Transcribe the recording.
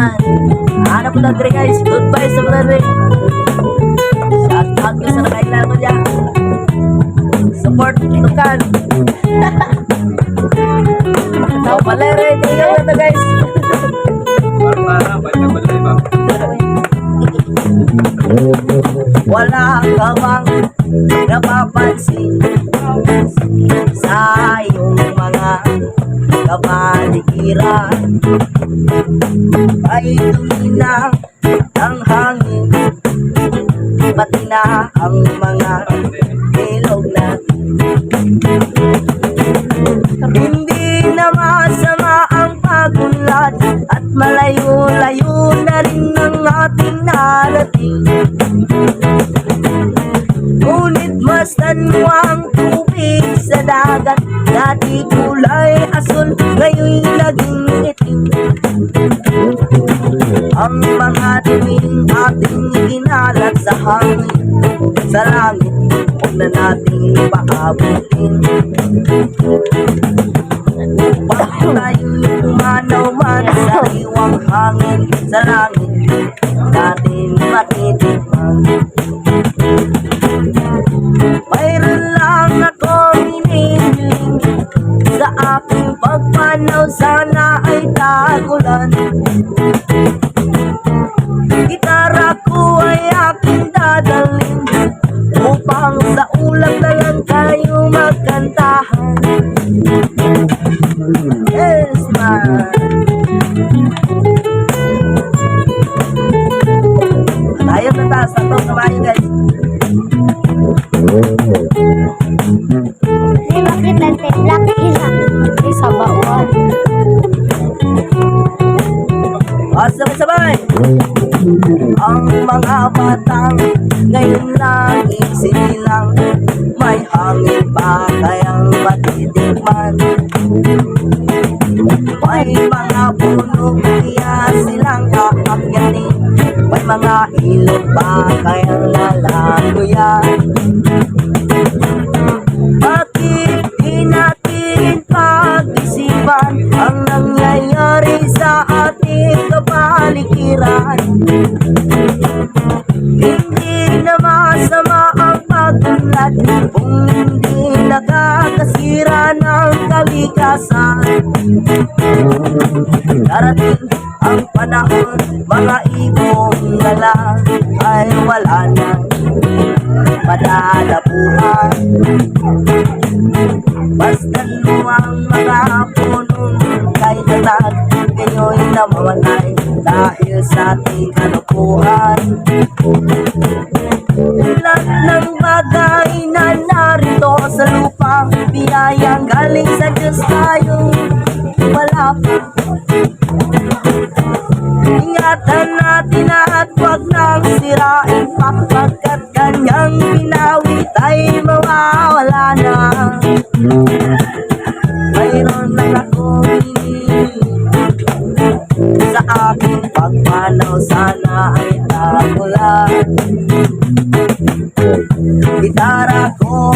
Yan. Ano po na guys? Goodbye sa mga rin. Shout out ko sa nakailan ko dyan. Support Inukan. Tao pala rin. Tingnan na to guys. Para, balay ba? Wala ka bang napapansin sa iyong mga kapaligiran? Ay tumina ang hangin, pati na ang mga ilog natin. Hindi na masama ang pagunlad at malayo-layo na rin ang ating narating. Ngunit masdan mo ang tubig sa dagat, dati kulay asul, ngayon'y naging itim. Ang mga tuming ating ginalat sa hangin, sa langit, huwag na nating paabutin. Upang tayo'y umanaw man sa iwang hangin, sa langit, natin matitikman. Mayroon lang ako hinihiling sa aking pagpanaw, sana ay tagulan. Gitara ko ay aking dadalhin upang sa ulang na lang tayo magkantahan. Yes, man. Tayo sa taas na to, kamayo guys. Di bakit nagtiplak isa bawal? Sabay-sabay! Ang mga batang ngayon lang isinilang, may hangin pa kayang matitikman. May mga puno kaya silang aakyanin, may mga ilog pa kayang lalaguyan. Bakit di natin pag-isipan ang nangyayari sa ating kapaligiran? Hindi na masama ang pagunlad kung hindi nakakasira ng kalikasan. Darating ang panahon, mga ibong gala ay wala na madalapuan. Bastan mo ang mga punong kay tatag, kayo'y namamatay dahil sa ating kalukuhan. Lahat ng bagay na narito sa lupa, biyayang galing sa Diyos tayo wala pa. Ingatan natin at huwag nang sirain pa, pagkat kanyang pinawit ay mawawala na. Mayroon lang akong hinihiling sa aking pagpanaw, sana ay tagulan. Gitara ko